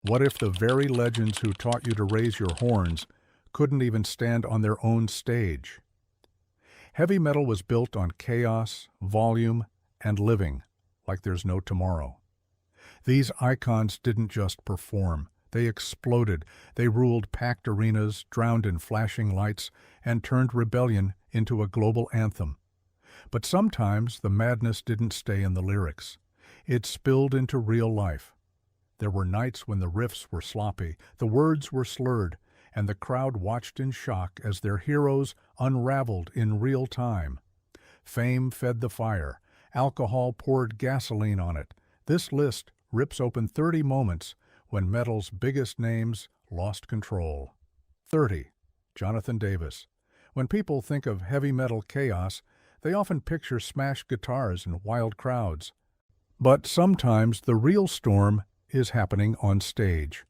What if the very legends who taught you to raise your horns couldn't even stand on their own stage? Heavy metal was built on chaos, volume, and living, like there's no tomorrow. These icons didn't just perform. They exploded. They ruled packed arenas, drowned in flashing lights, and turned rebellion into a global anthem. But sometimes the madness didn't stay in the lyrics. It spilled into real life. There were nights when the riffs were sloppy, the words were slurred, and the crowd watched in shock as their heroes unraveled in real time. Fame fed the fire. Alcohol poured gasoline on it. This list rips open 30 moments when metal's biggest names lost control. 30. Jonathan Davis. When people think of heavy metal chaos, they often picture smashed guitars and wild crowds. But sometimes the real storm is happening on stage.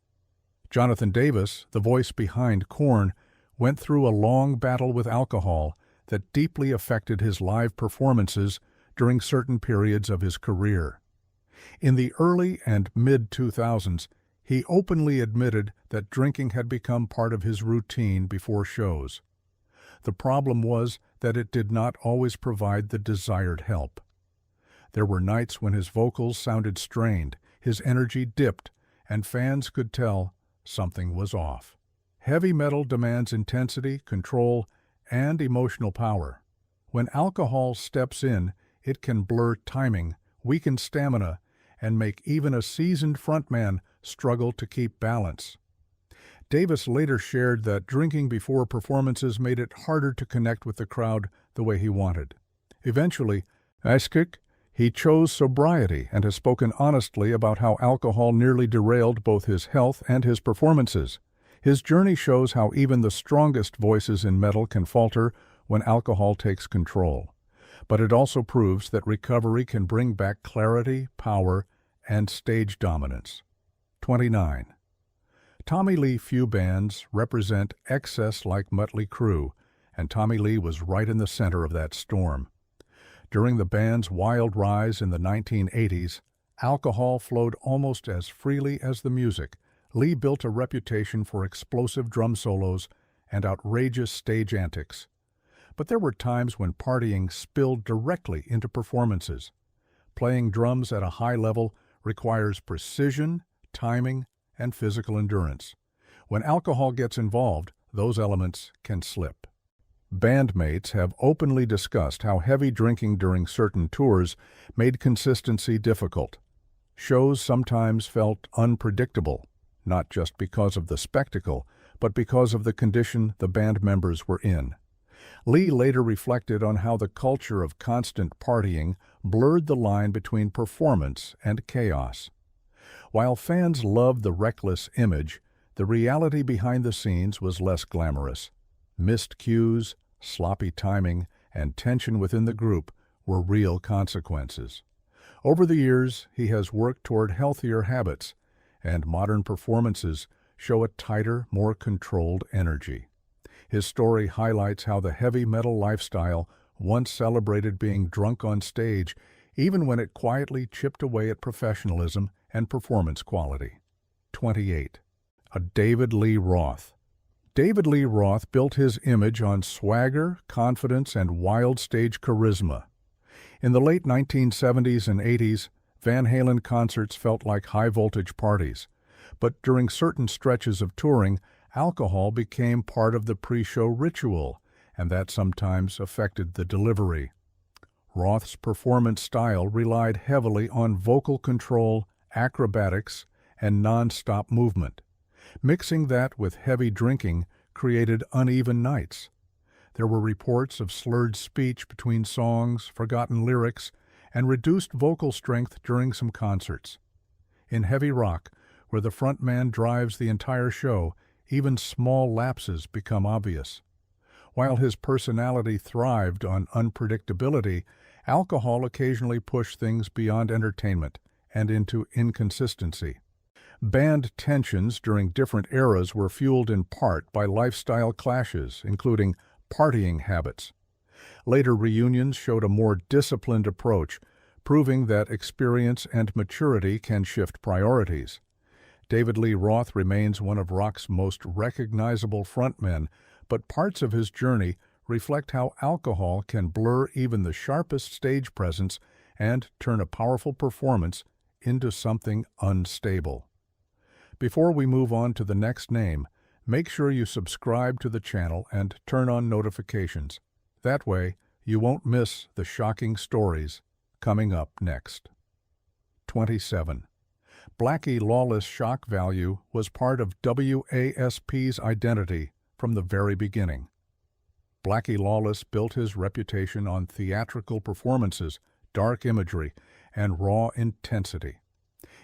Jonathan Davis, the voice behind Korn, went through a long battle with alcohol that deeply affected his live performances during certain periods of his career. In the early and mid-2000s, he openly admitted that drinking had become part of his routine before shows. The problem was that it did not always provide the desired help. There were nights when his vocals sounded strained, his energy dipped, and fans could tell something was off. Heavy metal demands intensity, control, and emotional power. When alcohol steps in, it can blur timing, weaken stamina, and make even a seasoned frontman struggle to keep balance. Davis later shared that drinking before performances made it harder to connect with the crowd the way he wanted. Eventually, he chose sobriety and has spoken honestly about how alcohol nearly derailed both his health and his performances. His journey shows how even the strongest voices in metal can falter when alcohol takes control. But it also proves that recovery can bring back clarity, power, and stage dominance. 29. Tommy Lee few bands represent excess like Mötley Crüe, and Tommy Lee was right in the center of that storm. During the band's wild rise in the 1980s, alcohol flowed almost as freely as the music. Lee built a reputation for explosive drum solos and outrageous stage antics. But there were times when partying spilled directly into performances. Playing drums at a high level requires precision, timing, and physical endurance. When alcohol gets involved, those elements can slip. Bandmates have openly discussed how heavy drinking during certain tours made consistency difficult. Shows sometimes felt unpredictable, not just because of the spectacle, but because of the condition the band members were in. Lee later reflected on how the culture of constant partying blurred the line between performance and chaos. While fans loved the reckless image, the reality behind the scenes was less glamorous. Missed cues, sloppy timing, and tension within the group were real consequences. Over the years, he has worked toward healthier habits, and modern performances show a tighter, more controlled energy. His story highlights how the heavy metal lifestyle once celebrated being drunk on stage, even when it quietly chipped away at professionalism and performance quality. 28. A David Lee Roth. David Lee Roth built his image on swagger, confidence, and wild stage charisma. In the late 1970s and 80s, Van Halen concerts felt like high-voltage parties. But during certain stretches of touring, alcohol became part of the pre-show ritual, and that sometimes affected the delivery. Roth's performance style relied heavily on vocal control, acrobatics, and non-stop movement. Mixing that with heavy drinking created uneven nights. There were reports of slurred speech between songs, forgotten lyrics, and reduced vocal strength during some concerts. In heavy rock, where the frontman drives the entire show, even small lapses become obvious. While his personality thrived on unpredictability, alcohol occasionally pushed things beyond entertainment and into inconsistency. Band tensions during different eras were fueled in part by lifestyle clashes, including partying habits. Later reunions showed a more disciplined approach, proving that experience and maturity can shift priorities. David Lee Roth remains one of rock's most recognizable frontmen, but parts of his journey reflect how alcohol can blur even the sharpest stage presence and turn a powerful performance into something unstable. Before we move on to the next name, make sure you subscribe to the channel and turn on notifications. That way, you won't miss the shocking stories coming up next. 27. Blackie Lawless' shock value was part of WASP's identity from the very beginning. Blackie Lawless built his reputation on theatrical performances, dark imagery, and raw intensity.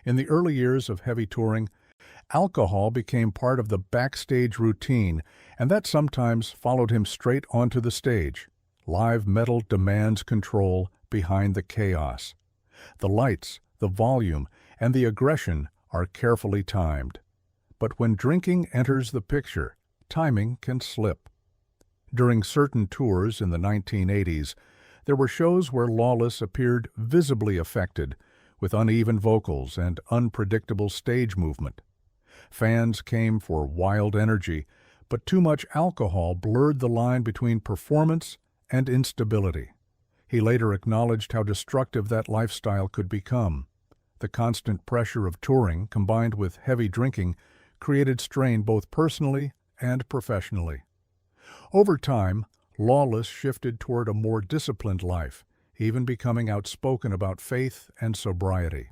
In the early years of heavy touring, alcohol became part of the backstage routine, and that sometimes followed him straight onto the stage. Live metal demands control behind the chaos. The lights, the volume, and the aggression are carefully timed. But when drinking enters the picture, timing can slip. During certain tours in the 1980s, there were shows where Lawless appeared visibly affected, with uneven vocals and unpredictable stage movement. Fans came for wild energy, but too much alcohol blurred the line between performance and instability. He later acknowledged how destructive that lifestyle could become. The constant pressure of touring, combined with heavy drinking, created strain both personally and professionally. Over time, Lawless shifted toward a more disciplined life, even becoming outspoken about faith and sobriety.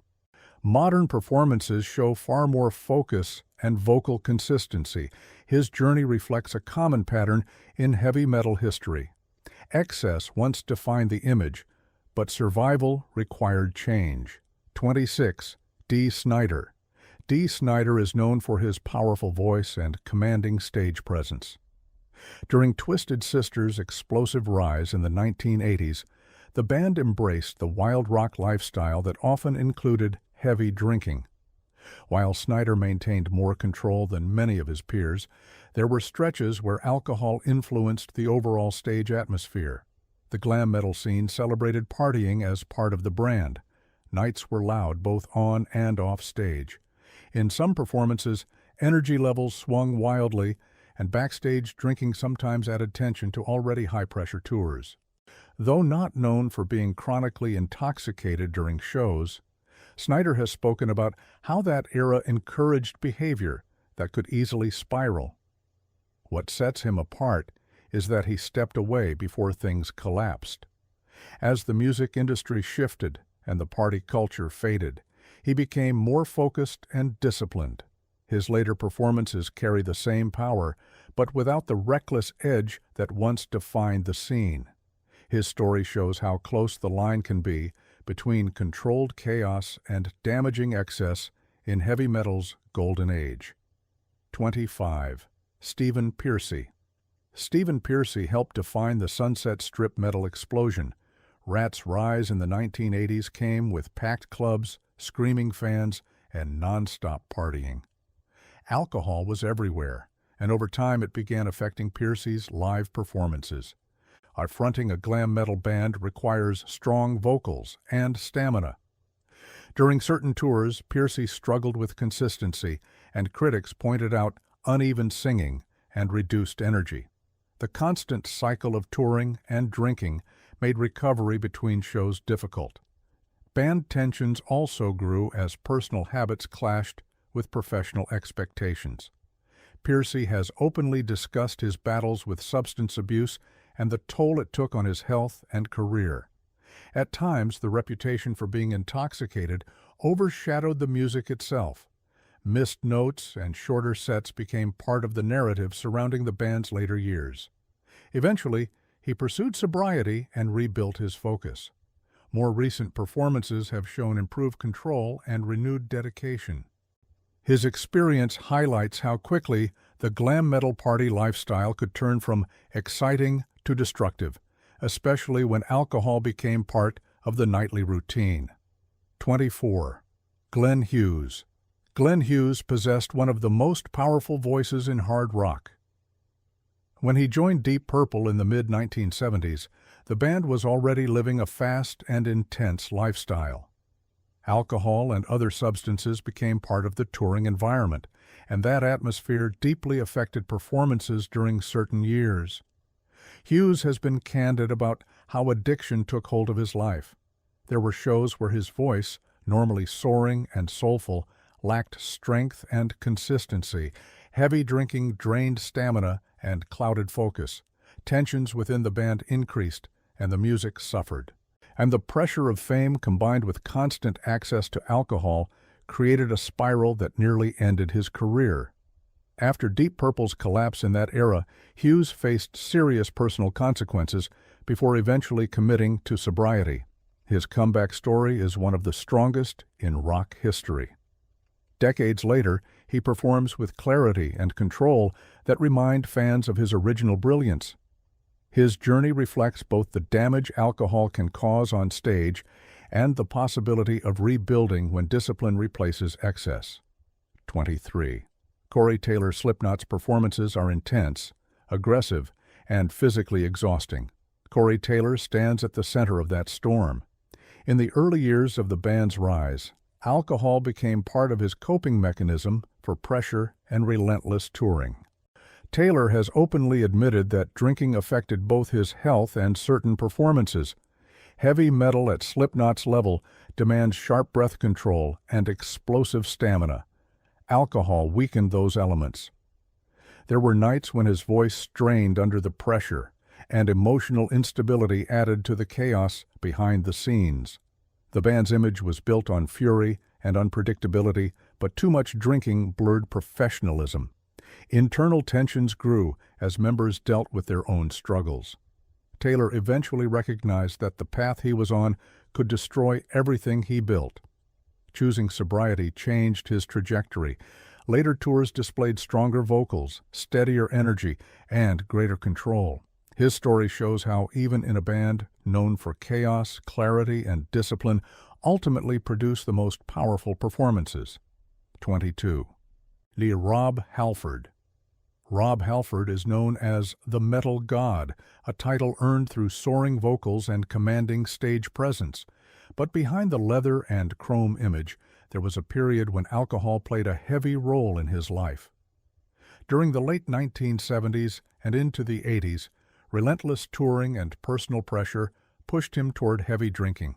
Modern performances show far more focus and vocal consistency. His journey reflects a common pattern in heavy metal history. Excess once defined the image, but survival required change. 26. Dee Snider. Dee Snider is known for his powerful voice and commanding stage presence. During Twisted Sister's explosive rise in the 1980s, the band embraced the wild rock lifestyle that often included heavy drinking. While Snider maintained more control than many of his peers, there were stretches where alcohol influenced the overall stage atmosphere. The glam metal scene celebrated partying as part of the brand. Nights were loud both on and off stage. In some performances, energy levels swung wildly, and backstage drinking sometimes added tension to already high-pressure tours. Though not known for being chronically intoxicated during shows, Snider has spoken about how that era encouraged behavior that could easily spiral. What sets him apart is that he stepped away before things collapsed. As the music industry shifted and the party culture faded, he became more focused and disciplined. His later performances carry the same power, but without the reckless edge that once defined the scene. His story shows how close the line can be between controlled chaos and damaging excess in heavy metal's golden age. 25. Stephen Pearcy. Stephen Pearcy helped define the Sunset Strip metal explosion. Rat's rise in the 1980s came with packed clubs, screaming fans, and non-stop partying. Alcohol was everywhere, and over time it began affecting Pearcy's live performances. Fronting a glam metal band requires strong vocals and stamina. During certain tours, Pearcy struggled with consistency, and critics pointed out uneven singing and reduced energy. The constant cycle of touring and drinking made recovery between shows difficult. Band tensions also grew as personal habits clashed with professional expectations. Pearcy has openly discussed his battles with substance abuse and the toll it took on his health and career. At times, the reputation for being intoxicated overshadowed the music itself. Missed notes and shorter sets became part of the narrative surrounding the band's later years. Eventually, he pursued sobriety and rebuilt his focus. More recent performances have shown improved control and renewed dedication. His experience highlights how quickly the glam metal party lifestyle could turn from exciting to destructive, especially when alcohol became part of the nightly routine. 24. Glenn Hughes. Glenn Hughes possessed one of the most powerful voices in hard rock. When he joined Deep Purple in the mid-1970s, the band was already living a fast and intense lifestyle. Alcohol and other substances became part of the touring environment, and that atmosphere deeply affected performances during certain years. Hughes has been candid about how addiction took hold of his life. There were shows where his voice, normally soaring and soulful, lacked strength and consistency. Heavy drinking drained stamina and clouded focus. Tensions within the band increased, and the music suffered. And the pressure of fame combined with constant access to alcohol created a spiral that nearly ended his career. After Deep Purple's collapse in that era, Hughes faced serious personal consequences before eventually committing to sobriety. His comeback story is one of the strongest in rock history. Decades later, he performs with clarity and control that remind fans of his original brilliance. His journey reflects both the damage alcohol can cause on stage and the possibility of rebuilding when discipline replaces excess. 23. Corey Taylor Slipknot's performances are intense, aggressive, and physically exhausting. Corey Taylor stands at the center of that storm. In the early years of the band's rise, alcohol became part of his coping mechanism for pressure and relentless touring. Taylor has openly admitted that drinking affected both his health and certain performances. Heavy metal at Slipknot's level demands sharp breath control and explosive stamina. Alcohol weakened those elements. There were nights when his voice strained under the pressure, and emotional instability added to the chaos behind the scenes. The band's image was built on fury and unpredictability, but too much drinking blurred professionalism. Internal tensions grew as members dealt with their own struggles. Taylor eventually recognized that the path he was on could destroy everything he built. Choosing sobriety changed his trajectory. Later tours displayed stronger vocals, steadier energy, and greater control. His story shows how even in a band known for chaos, clarity, and discipline, ultimately produced the most powerful performances. 22. Rob Halford. Rob Halford is known as the Metal God, a title earned through soaring vocals and commanding stage presence. But behind the leather and chrome image, there was a period when alcohol played a heavy role in his life. During the late 1970s and into the 80s, relentless touring and personal pressure pushed him toward heavy drinking.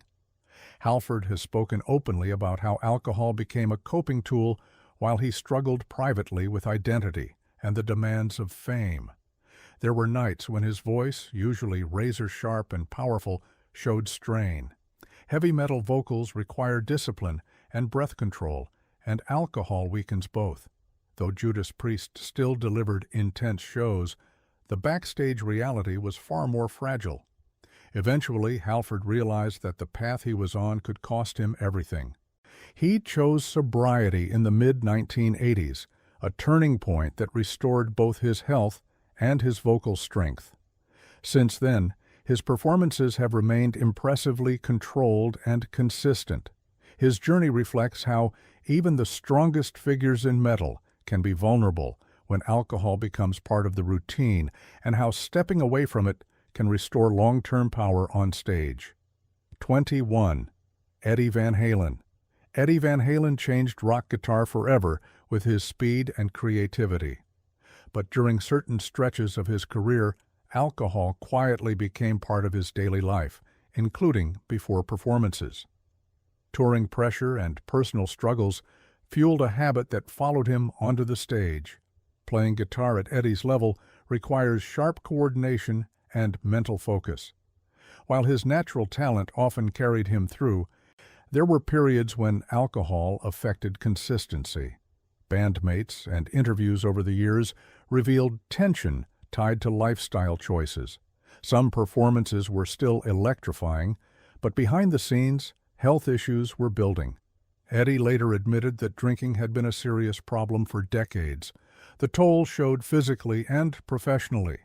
Halford has spoken openly about how alcohol became a coping tool while he struggled privately with identity and the demands of fame. There were nights when his voice, usually razor-sharp and powerful, showed strain. Heavy metal vocals require discipline and breath control, and alcohol weakens both. Though Judas Priest still delivered intense shows, the backstage reality was far more fragile. Eventually, Halford realized that the path he was on could cost him everything. He chose sobriety in the mid-1980s, a turning point that restored both his health and his vocal strength. Since then, his performances have remained impressively controlled and consistent. His journey reflects how even the strongest figures in metal can be vulnerable when alcohol becomes part of the routine, and how stepping away from it can restore long-term power on stage. 21. Eddie Van Halen. Eddie Van Halen changed rock guitar forever with his speed and creativity. But during certain stretches of his career, alcohol quietly became part of his daily life, including before performances. Touring pressure and personal struggles fueled a habit that followed him onto the stage. Playing guitar at Eddie's level requires sharp coordination and mental focus. While his natural talent often carried him through, there were periods when alcohol affected consistency. Bandmates and interviews over the years revealed tension tied to lifestyle choices. Some performances were still electrifying, but behind the scenes, health issues were building. Eddie later admitted that drinking had been a serious problem for decades. The toll showed physically and professionally.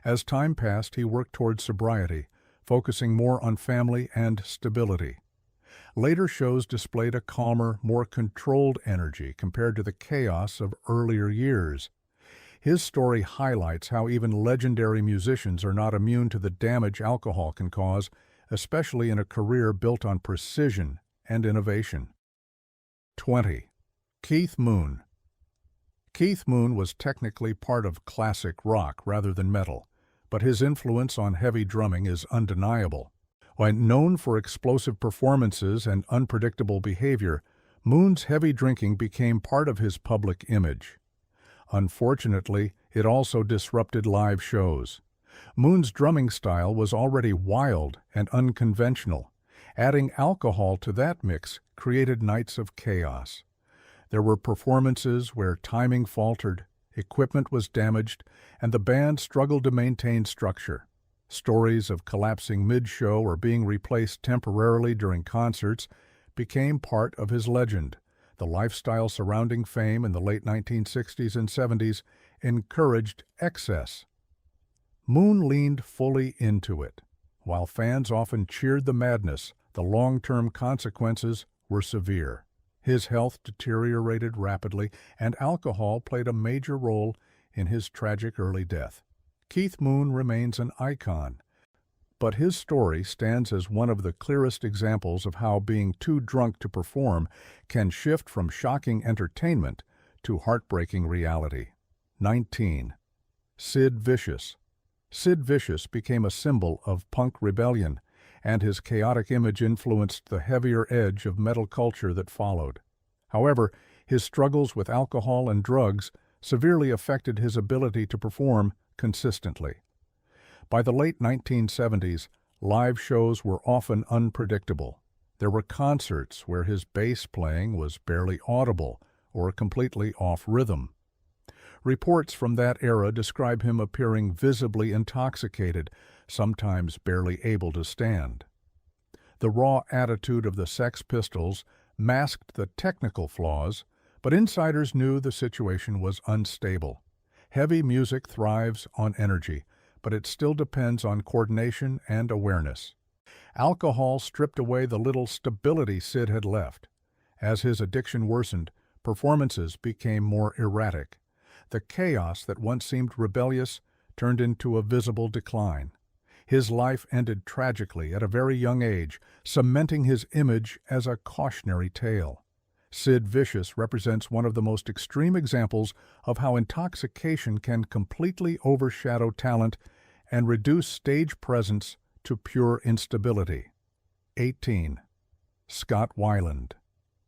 As time passed, he worked towards sobriety, focusing more on family and stability. Later shows displayed a calmer, more controlled energy compared to the chaos of earlier years. His story highlights how even legendary musicians are not immune to the damage alcohol can cause, especially in a career built on precision and innovation. 20. Keith Moon. Keith Moon was technically part of classic rock rather than metal, but his influence on heavy drumming is undeniable. While known for explosive performances and unpredictable behavior, Moon's heavy drinking became part of his public image. Unfortunately, it also disrupted live shows. Moon's drumming style was already wild and unconventional. Adding alcohol to that mix created nights of chaos. There were performances where timing faltered, equipment was damaged, and the band struggled to maintain structure. Stories of collapsing mid-show or being replaced temporarily during concerts became part of his legend. The lifestyle surrounding fame in the late 1960s and 70s encouraged excess. Moon leaned fully into it. While fans often cheered the madness, the long-term consequences were severe. His health deteriorated rapidly, and alcohol played a major role in his tragic early death. Keith Moon remains an icon, but his story stands as one of the clearest examples of how being too drunk to perform can shift from shocking entertainment to heartbreaking reality. 19. Sid Vicious. Sid Vicious became a symbol of punk rebellion, and his chaotic image influenced the heavier edge of metal culture that followed. However, his struggles with alcohol and drugs severely affected his ability to perform consistently. By the late 1970s, live shows were often unpredictable. There were concerts where his bass playing was barely audible or completely off rhythm. Reports from that era describe him appearing visibly intoxicated, sometimes barely able to stand. The raw attitude of the Sex Pistols masked the technical flaws, but insiders knew the situation was unstable. Heavy music thrives on energy, but it still depends on coordination and awareness. Alcohol stripped away the little stability Sid had left. As his addiction worsened, performances became more erratic. The chaos that once seemed rebellious turned into a visible decline. His life ended tragically at a very young age, cementing his image as a cautionary tale. Sid Vicious represents one of the most extreme examples of how intoxication can completely overshadow talent and reduce stage presence to pure instability. 18. Scott Weiland.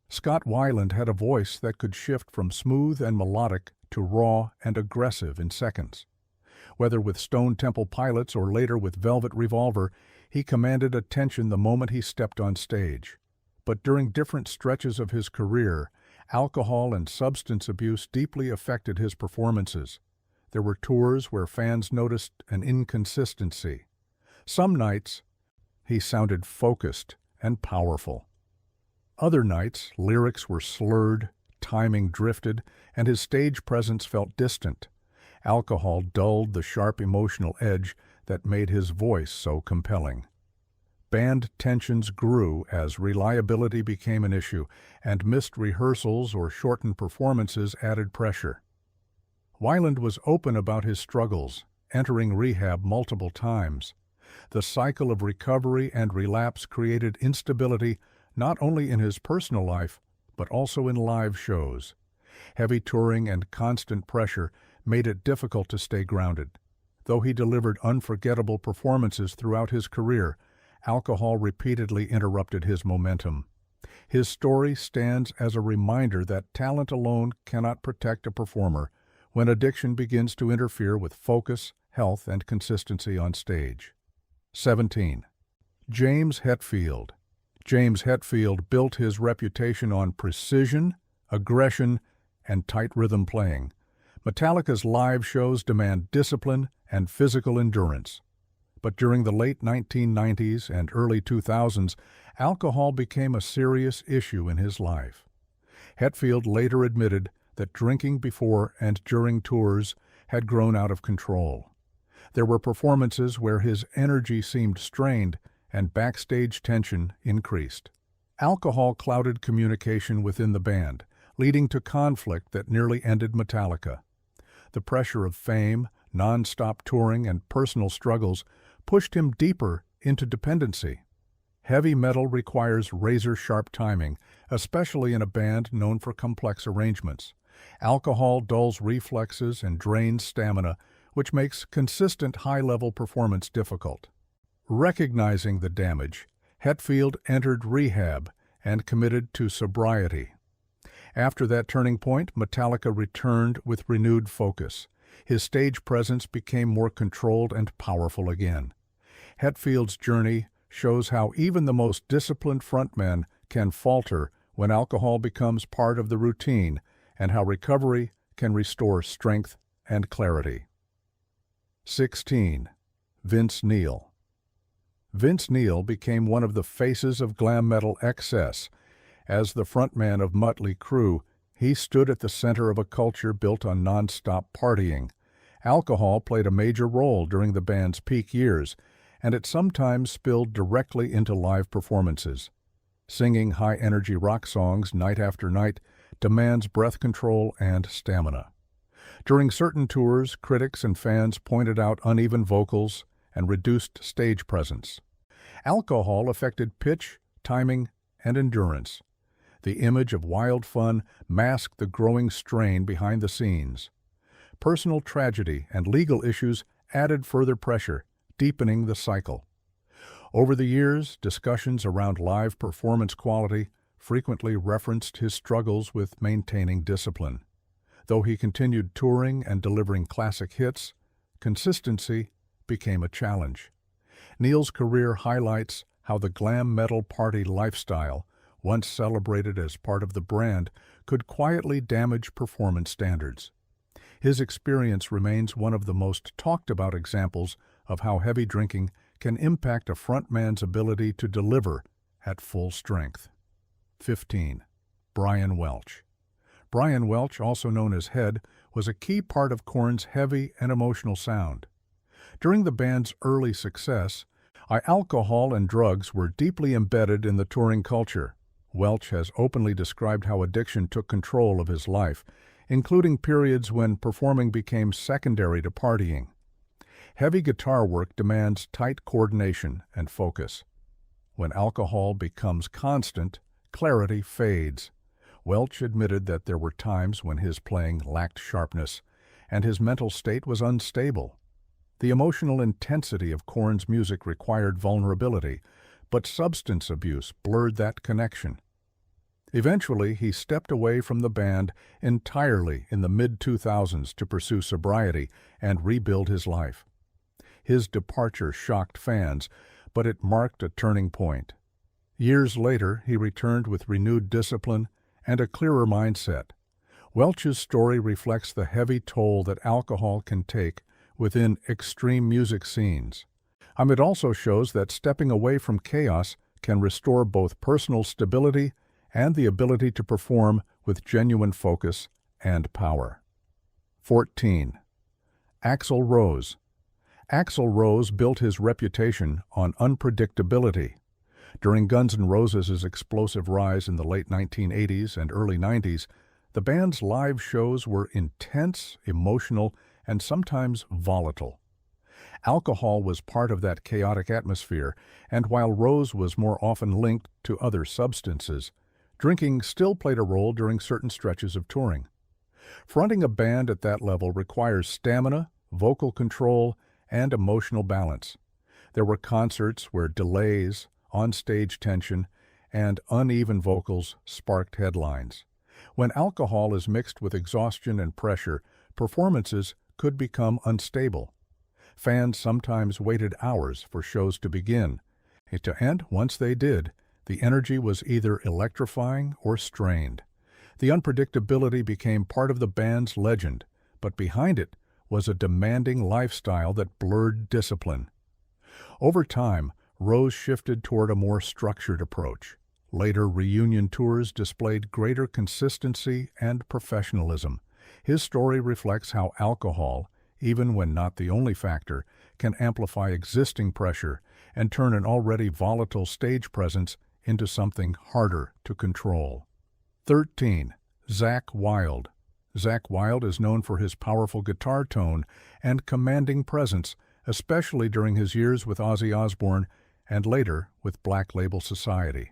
Scott Weiland had a voice that could shift from smooth and melodic to raw and aggressive in seconds. Whether with Stone Temple Pilots or later with Velvet Revolver, he commanded attention the moment he stepped on stage. But during different stretches of his career, alcohol and substance abuse deeply affected his performances. There were tours where fans noticed an inconsistency. Some nights, he sounded focused and powerful. Other nights, lyrics were slurred, timing drifted, and his stage presence felt distant. Alcohol dulled the sharp emotional edge that made his voice so compelling. Band tensions grew as reliability became an issue, and missed rehearsals or shortened performances added pressure. Weiland was open about his struggles, entering rehab multiple times. The cycle of recovery and relapse created instability not only in his personal life, but also in live shows. Heavy touring and constant pressure made it difficult to stay grounded. Though he delivered unforgettable performances throughout his career, alcohol repeatedly interrupted his momentum. His story stands as a reminder that talent alone cannot protect a performer when addiction begins to interfere with focus, health, and consistency on stage. 17. James Hetfield. James Hetfield built his reputation on precision, aggression, and tight rhythm playing. Metallica's live shows demand discipline and physical endurance. But during the late 1990s and early 2000s, alcohol became a serious issue in his life. Hetfield later admitted that drinking before and during tours had grown out of control. There were performances where his energy seemed strained and backstage tension increased. Alcohol clouded communication within the band, leading to conflict that nearly ended Metallica. The pressure of fame, non-stop touring, and personal struggles pushed him deeper into dependency. Heavy metal requires razor-sharp timing, especially in a band known for complex arrangements. Alcohol dulls reflexes and drains stamina, which makes consistent high-level performance difficult. Recognizing the damage, Hetfield entered rehab and committed to sobriety. After that turning point, Metallica returned with renewed focus. His stage presence became more controlled and powerful again. Hetfield's journey shows how even the most disciplined frontman can falter when alcohol becomes part of the routine, and how recovery can restore strength and clarity. 16. Vince Neil. Vince Neil became one of the faces of glam metal excess. As the frontman of Mötley Crüe, he stood at the center of a culture built on non-stop partying. Alcohol played a major role during the band's peak years, and it sometimes spilled directly into live performances. Singing high-energy rock songs night after night demands breath control and stamina. During certain tours, critics and fans pointed out uneven vocals and reduced stage presence. Alcohol affected pitch, timing, and endurance. The image of wild fun masked the growing strain behind the scenes. Personal tragedy and legal issues added further pressure, deepening the cycle. Over the years, discussions around live performance quality frequently referenced his struggles with maintaining discipline. Though he continued touring and delivering classic hits, consistency became a challenge. Neil's career highlights how the glam metal party lifestyle, once celebrated as part of the brand, could quietly damage performance standards. His experience remains one of the most talked about examples of how heavy drinking can impact a frontman's ability to deliver at full strength. 15. Brian Welch. Brian Welch, also known as Head, was a key part of Korn's heavy and emotional sound. During the band's early success, alcohol and drugs were deeply embedded in the touring culture. Welch has openly described how addiction took control of his life, including periods when performing became secondary to partying. Heavy guitar work demands tight coordination and focus. When alcohol becomes constant, clarity fades. Welch admitted that there were times when his playing lacked sharpness, and his mental state was unstable. The emotional intensity of Korn's music required vulnerability, but substance abuse blurred that connection. Eventually, he stepped away from the band entirely in the mid-2000s to pursue sobriety and rebuild his life. His departure shocked fans, but it marked a turning point. Years later, he returned with renewed discipline and a clearer mindset. Welch's story reflects the heavy toll that alcohol can take within extreme music scenes. It also shows that stepping away from chaos can restore both personal stability and the ability to perform with genuine focus and power. 14. Axl Rose. Axl Rose built his reputation on unpredictability. During Guns N' Roses' explosive rise in the late 1980s and early 90s, the band's live shows were intense, emotional, and sometimes volatile. Alcohol was part of that chaotic atmosphere, and while Rose was more often linked to other substances, drinking still played a role during certain stretches of touring. Fronting a band at that level requires stamina, vocal control, and emotional balance. There were concerts where delays, on-stage tension, and uneven vocals sparked headlines. When alcohol is mixed with exhaustion and pressure, performances could become unstable. Fans sometimes waited hours for shows to begin, and once they did, the energy was either electrifying or strained. The unpredictability became part of the band's legend, but behind it was a demanding lifestyle that blurred discipline. Over time, Rose shifted toward a more structured approach. Later reunion tours displayed greater consistency and professionalism. His story reflects how alcohol, even when not the only factor, can amplify existing pressure and turn an already volatile stage presence into something harder to control. 13. Zakk Wylde. Zakk Wylde is known for his powerful guitar tone and commanding presence, especially during his years with Ozzy Osbourne and later with Black Label Society.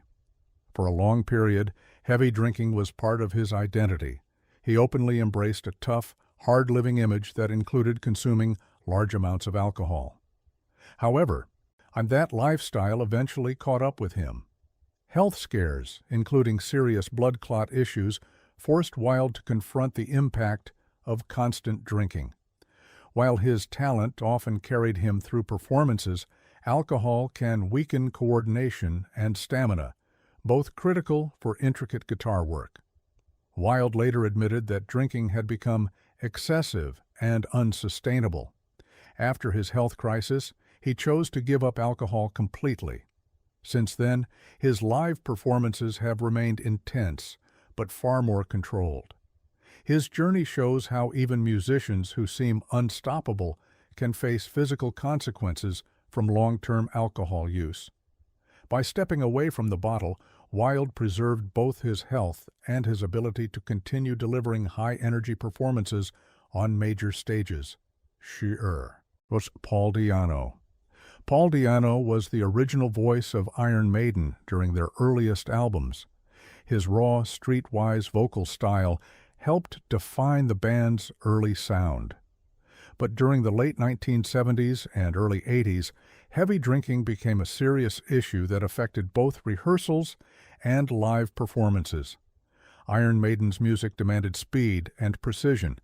For a long period, heavy drinking was part of his identity. He openly embraced a tough, hard-living image that included consuming large amounts of alcohol. However, that lifestyle eventually caught up with him. Health scares, including serious blood clot issues, forced Wild to confront the impact of constant drinking. While his talent often carried him through performances, alcohol can weaken coordination and stamina, both critical for intricate guitar work. Wild later admitted that drinking had become excessive and unsustainable. After his health crisis, he chose to give up alcohol completely. Since then, his live performances have remained intense, but far more controlled. His journey shows how even musicians who seem unstoppable can face physical consequences from long-term alcohol use. By stepping away from the bottle, Wild preserved both his health and his ability to continue delivering high-energy performances on major stages. Was Paul Di'Anno. Paul Di'Anno was the original voice of Iron Maiden during their earliest albums. His raw, streetwise vocal style helped define the band's early sound. But during the late 1970s and early 80s, heavy drinking became a serious issue that affected both rehearsals and live performances. Iron Maiden's music demanded speed and precision.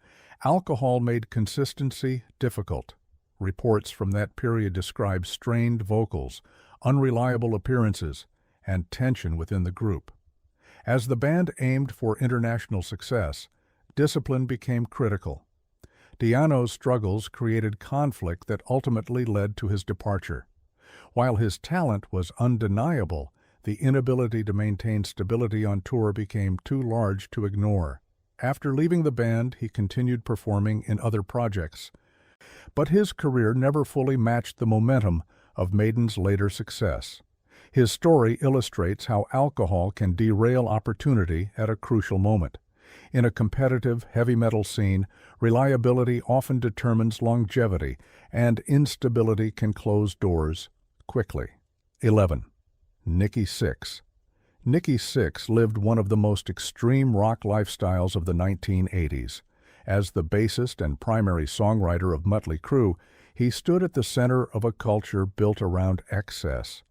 Alcohol made consistency difficult. Reports from that period describe strained vocals, unreliable appearances, and tension within the group. As the band aimed for international success, discipline became critical. Di'Anno's struggles created conflict that ultimately led to his departure. While his talent was undeniable, the inability to maintain stability on tour became too large to ignore. After leaving the band, he continued performing in other projects, but his career never fully matched the momentum of Maiden's later success. His story illustrates how alcohol can derail opportunity at a crucial moment. In a competitive heavy metal scene, reliability often determines longevity, and instability can close doors quickly. 11. Nikki Sixx. Nikki Sixx lived one of the most extreme rock lifestyles of the 1980s. As the bassist and primary songwriter of Mötley Crüe, he stood at the center of a culture built around excess.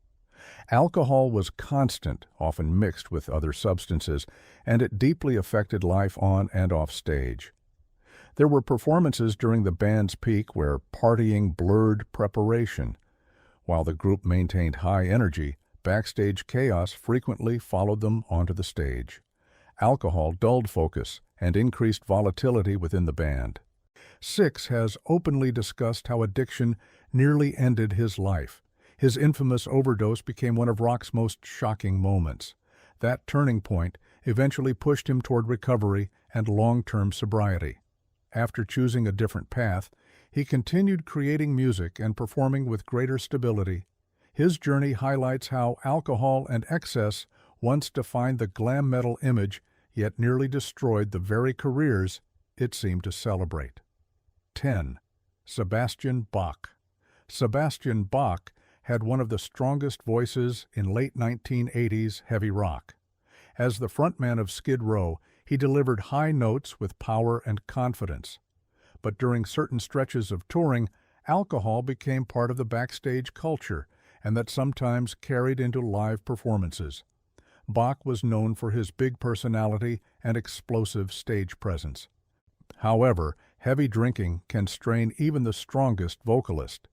Alcohol was constant, often mixed with other substances, and it deeply affected life on and off stage. There were performances during the band's peak where partying blurred preparation. While the group maintained high energy, backstage chaos frequently followed them onto the stage. Alcohol dulled focus and increased volatility within the band. Sixx has openly discussed how addiction nearly ended his life. His infamous overdose became one of rock's most shocking moments. That turning point eventually pushed him toward recovery and long-term sobriety. After choosing a different path, he continued creating music and performing with greater stability. His journey highlights how alcohol and excess once defined the glam metal image, yet nearly destroyed the very careers it seemed to celebrate. 10. Sebastian Bach. Sebastian Bach had one of the strongest voices in late 1980s heavy rock. As the frontman of Skid Row, he delivered high notes with power and confidence. But during certain stretches of touring, alcohol became part of the backstage culture, and that sometimes carried into live performances. Bach was known for his big personality and explosive stage presence. However, heavy drinking can strain even the strongest vocalist.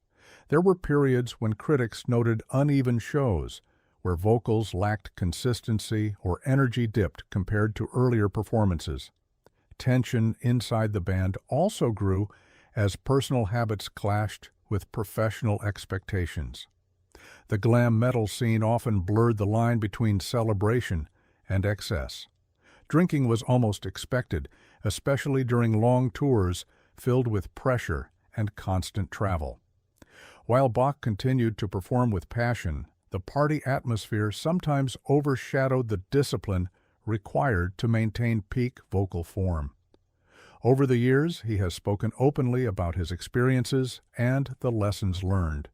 There were periods when critics noted uneven shows, where vocals lacked consistency or energy dipped compared to earlier performances. Tension inside the band also grew as personal habits clashed with professional expectations. The glam metal scene often blurred the line between celebration and excess. Drinking was almost expected, especially during long tours filled with pressure and constant travel. While Bach continued to perform with passion, the party atmosphere sometimes overshadowed the discipline required to maintain peak vocal form. Over the years, he has spoken openly about his experiences and the lessons learned.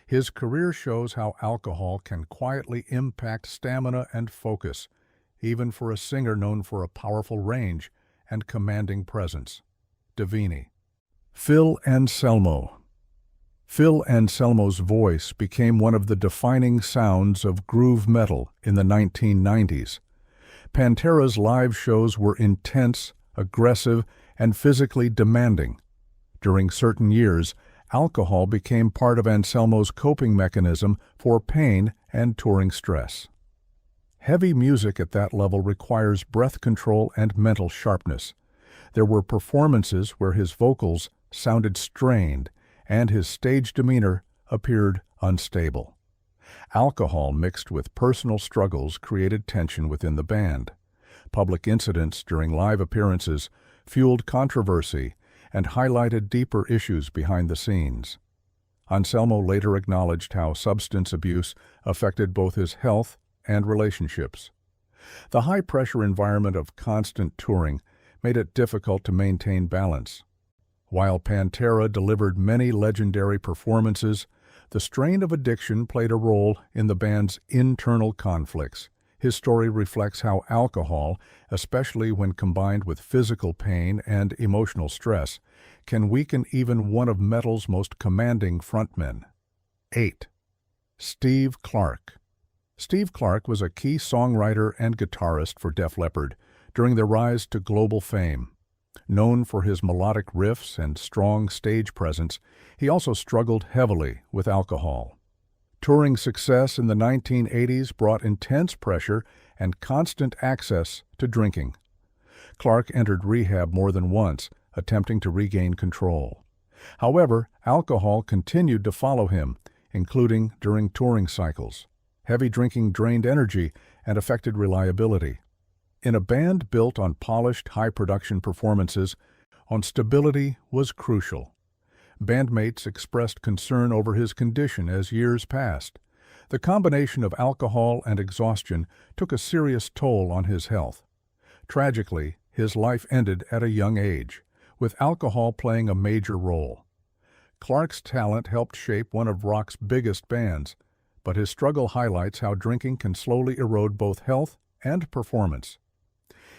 His career shows how alcohol can quietly impact stamina and focus, even for a singer known for a powerful range and commanding presence. Davini. Phil Anselmo. Phil Anselmo's voice became one of the defining sounds of groove metal in the 1990s. Pantera's live shows were intense, aggressive, and physically demanding. During certain years, alcohol became part of Anselmo's coping mechanism for pain and touring stress. Heavy music at that level requires breath control and mental sharpness. There were performances where his vocals sounded strained and his stage demeanor appeared unstable. Alcohol mixed with personal struggles created tension within the band. Public incidents during live appearances fueled controversy and highlighted deeper issues behind the scenes. Anselmo later acknowledged how substance abuse affected both his health and relationships. The high-pressure environment of constant touring made it difficult to maintain balance. While Pantera delivered many legendary performances, the strain of addiction played a role in the band's internal conflicts. His story reflects how alcohol, especially when combined with physical pain and emotional stress, can weaken even one of metal's most commanding frontmen. 8. Steve Clark. Steve Clark was a key songwriter and guitarist for Def Leppard during their rise to global fame. Known for his melodic riffs and strong stage presence, he also struggled heavily with alcohol. Touring success in the 1980s brought intense pressure and constant access to drinking. Clark entered rehab more than once, attempting to regain control. However, alcohol continued to follow him, including during touring cycles. Heavy drinking drained energy and affected reliability. In a band built on polished, high-production performances, stability was crucial. Bandmates expressed concern over his condition as years passed. The combination of alcohol and exhaustion took a serious toll on his health. Tragically, his life ended at a young age, with alcohol playing a major role. Clark's talent helped shape one of rock's biggest bands, but his struggle highlights how drinking can slowly erode both health and performance.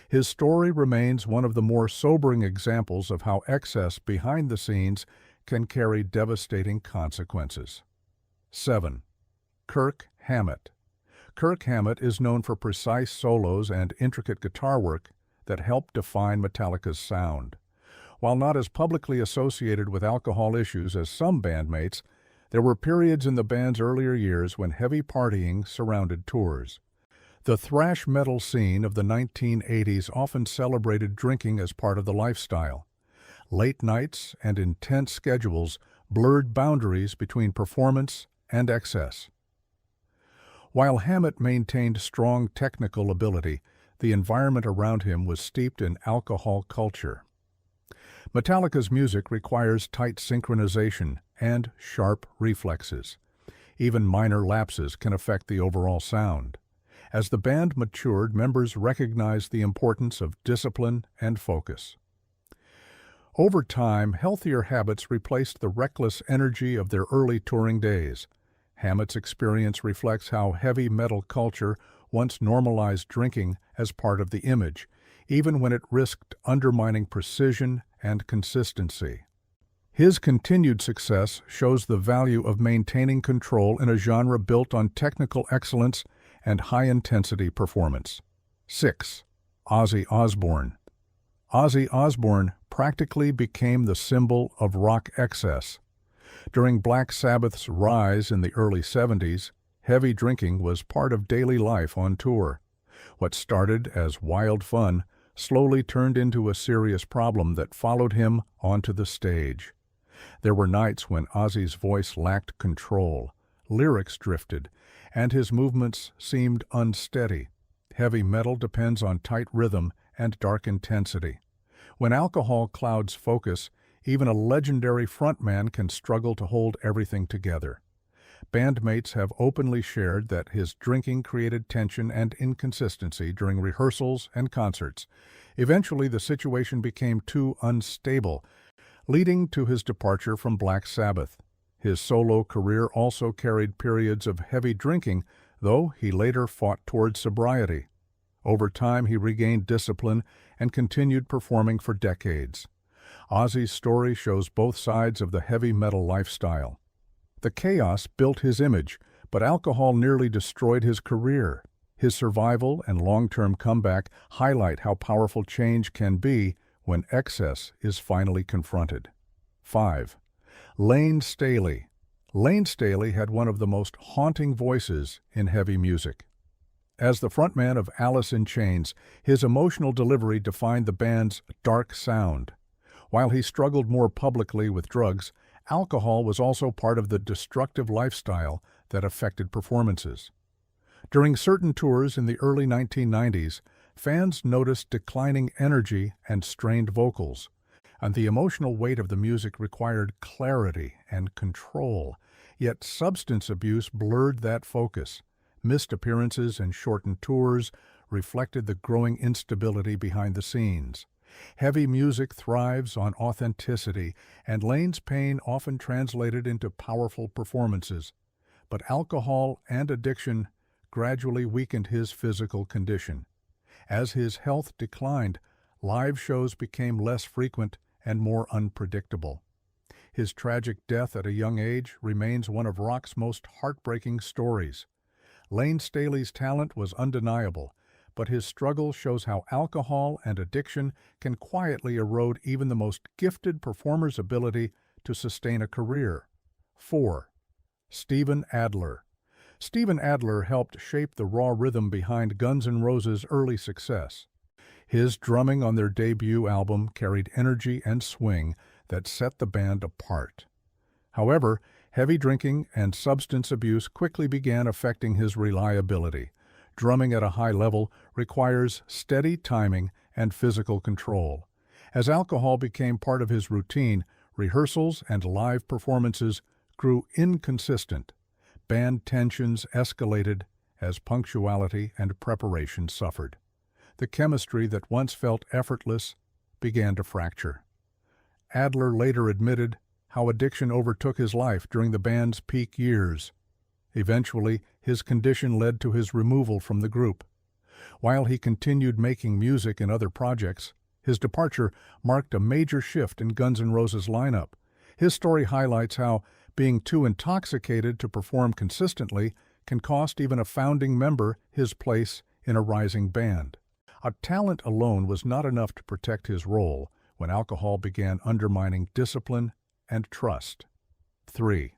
His story remains one of the more sobering examples of how excess behind the scenes can carry devastating consequences. 7. Kirk Hammett. Kirk Hammett is known for precise solos and intricate guitar work that help define Metallica's sound. While not as publicly associated with alcohol issues as some bandmates, there were periods in the band's earlier years when heavy partying surrounded tours. The thrash metal scene of the 1980s often celebrated drinking as part of the lifestyle. Late nights and intense schedules blurred boundaries between performance and excess. While Hammett maintained strong technical ability, the environment around him was steeped in alcohol culture. Metallica's music requires tight synchronization and sharp reflexes. Even minor lapses can affect the overall sound. As the band matured, members recognized the importance of discipline and focus. Over time, healthier habits replaced the reckless energy of their early touring days. Hammett's experience reflects how heavy metal culture once normalized drinking as part of the image, even when it risked undermining precision and consistency. His continued success shows the value of maintaining control in a genre built on technical excellence and high-intensity performance. 6. Ozzy Osbourne. Ozzy Osbourne practically became the symbol of rock excess. During Black Sabbath's rise in the early 70s, heavy drinking was part of daily life on tour. What started as wild fun slowly turned into a serious problem that followed him onto the stage. There were nights when Ozzy's voice lacked control, lyrics drifted, and his movements seemed unsteady. Heavy metal depends on tight rhythm and dark intensity. When alcohol clouds focus, even a legendary frontman can struggle to hold everything together. Bandmates have openly shared that his drinking created tension and inconsistency during rehearsals and concerts. Eventually, the situation became too unstable, leading to his departure from Black Sabbath. His solo career also carried periods of heavy drinking, though he later fought toward sobriety. Over time, he regained discipline and continued performing for decades. Ozzy's story shows both sides of the heavy metal lifestyle. The chaos built his image, but alcohol nearly destroyed his career. His survival and long-term comeback highlight how powerful change can be when excess is finally confronted. 5. Lane Staley. Lane Staley had one of the most haunting voices in heavy music. As the frontman of Alice in Chains, his emotional delivery defined the band's dark sound. While he struggled more publicly with drugs, alcohol was also part of the destructive lifestyle that affected performances. During certain tours in the early 1990s, fans noticed declining energy and strained vocals, and the emotional weight of the music required clarity and control. Yet substance abuse blurred that focus. Missed appearances and shortened tours reflected the growing instability behind the scenes. Heavy music thrives on authenticity, and Lane's pain often translated into powerful performances. But alcohol and addiction gradually weakened his physical condition. As his health declined, live shows became less frequent and more unpredictable. His tragic death at a young age remains one of rock's most heartbreaking stories. Lane Staley's talent was undeniable, but his struggle shows how alcohol and addiction can quietly erode even the most gifted performer's ability to sustain a career. 4. Steven Adler. Steven Adler helped shape the raw rhythm behind Guns N' Roses' early success. His drumming on their debut album carried energy and swing that set the band apart. However, heavy drinking and substance abuse quickly began affecting his reliability. Drumming at a high level requires steady timing and physical control. As alcohol became part of his routine, rehearsals and live performances grew inconsistent. Band tensions escalated as punctuality and preparation suffered. The chemistry that once felt effortless began to fracture. Adler later admitted how addiction overtook his life during the band's peak years. Eventually, his condition led to his removal from the group. While he continued making music in other projects, his departure marked a major shift in Guns N' Roses' lineup. His story highlights how being too intoxicated to perform consistently can cost even a founding member his place in a rising band. A talent alone was not enough to protect his role when alcohol began undermining discipline and trust. 3.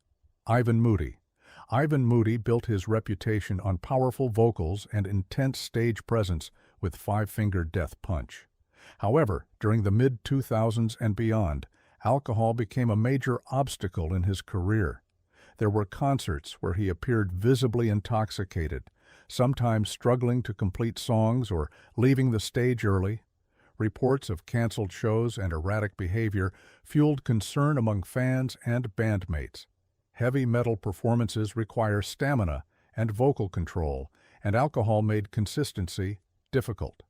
Ivan Moody. Ivan Moody built his reputation on powerful vocals and intense stage presence with Five Finger Death Punch. However, during the mid-2000s and beyond, alcohol became a major obstacle in his career. There were concerts where he appeared visibly intoxicated, sometimes struggling to complete songs or leaving the stage early. Reports of canceled shows and erratic behavior fueled concern among fans and bandmates. Heavy metal performances require stamina and vocal control, and alcohol made consistency difficult.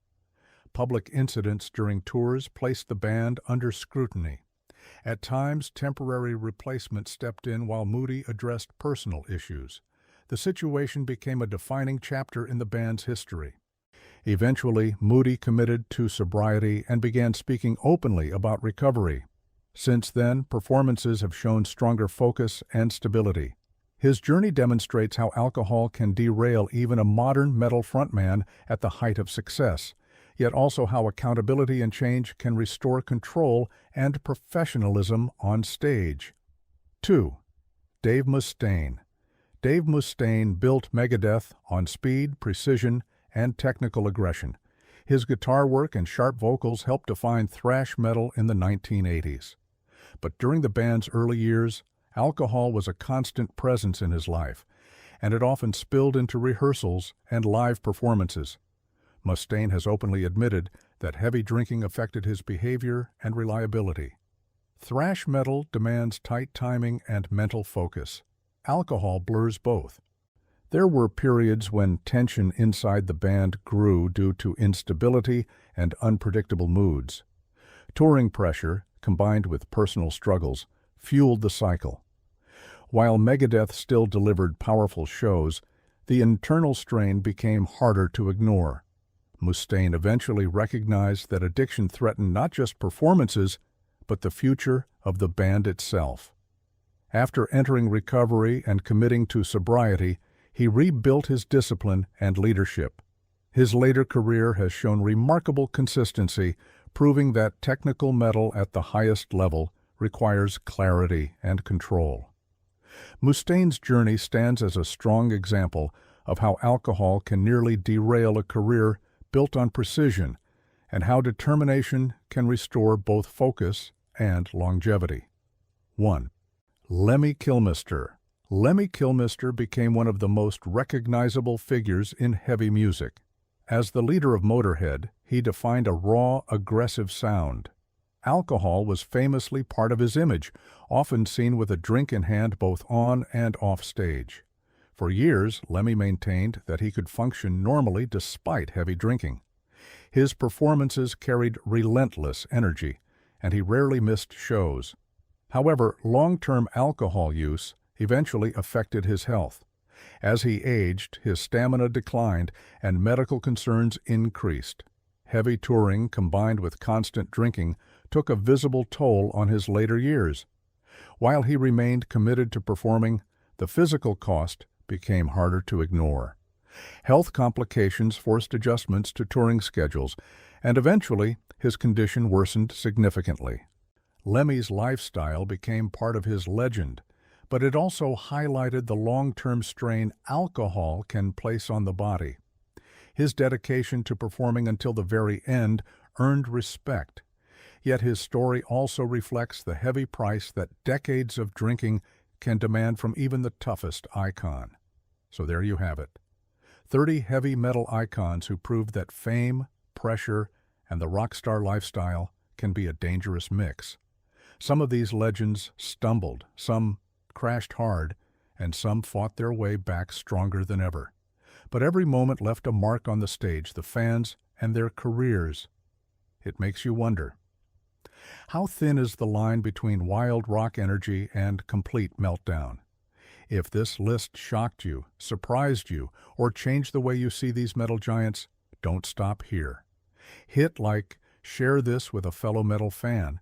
Public incidents during tours placed the band under scrutiny. At times, temporary replacements stepped in while Moody addressed personal issues. The situation became a defining chapter in the band's history. Eventually, Moody committed to sobriety and began speaking openly about recovery. Since then, performances have shown stronger focus and stability. His journey demonstrates how alcohol can derail even a modern metal frontman at the height of success, yet also how accountability and change can restore control and professionalism on stage. 2. Dave Mustaine. Dave Mustaine built Megadeth on speed, precision, and technical aggression. His guitar work and sharp vocals helped define thrash metal in the 1980s. But during the band's early years, alcohol was a constant presence in his life, and it often spilled into rehearsals and live performances. Mustaine has openly admitted that heavy drinking affected his behavior and reliability. Thrash metal demands tight timing and mental focus. Alcohol blurs both. There were periods when tension inside the band grew due to instability and unpredictable moods. Touring pressure, combined with personal struggles, fueled the cycle. While Megadeth still delivered powerful shows, the internal strain became harder to ignore. Mustaine eventually recognized that addiction threatened not just performances, but the future of the band itself. After entering recovery and committing to sobriety, he rebuilt his discipline and leadership. His later career has shown remarkable consistency, proving that technical metal at the highest level requires clarity and control. Mustaine's journey stands as a strong example of how alcohol can nearly derail a career built on precision, and how determination can restore both focus and longevity. 1. Lemmy Kilmister. Lemmy Kilmister became one of the most recognizable figures in heavy music. As the leader of Motorhead, he defined a raw, aggressive sound. Alcohol was famously part of his image, often seen with a drink in hand both on and off stage. For years, Lemmy maintained that he could function normally despite heavy drinking. His performances carried relentless energy, and he rarely missed shows. However, long-term alcohol use eventually affected his health. As he aged, his stamina declined and medical concerns increased. Heavy touring combined with constant drinking took a visible toll on his later years. While he remained committed to performing, the physical cost became harder to ignore. Health complications forced adjustments to touring schedules, and eventually his condition worsened significantly. Lemmy's lifestyle became part of his legend, but it also highlighted the long-term strain alcohol can place on the body. His dedication to performing until the very end earned respect, yet his story also reflects the heavy price that decades of drinking can demand from even the toughest icon. So there you have it. 30 heavy metal icons who proved that fame, pressure, and the rock star lifestyle can be a dangerous mix. Some of these legends stumbled, some crashed hard, and some fought their way back stronger than ever. But every moment left a mark on the stage, the fans, and their careers. It makes you wonder, how thin is the line between wild rock energy and complete meltdown? If this list shocked you, surprised you, or changed the way you see these metal giants, don't stop here. Hit like, share this with a fellow metal fan,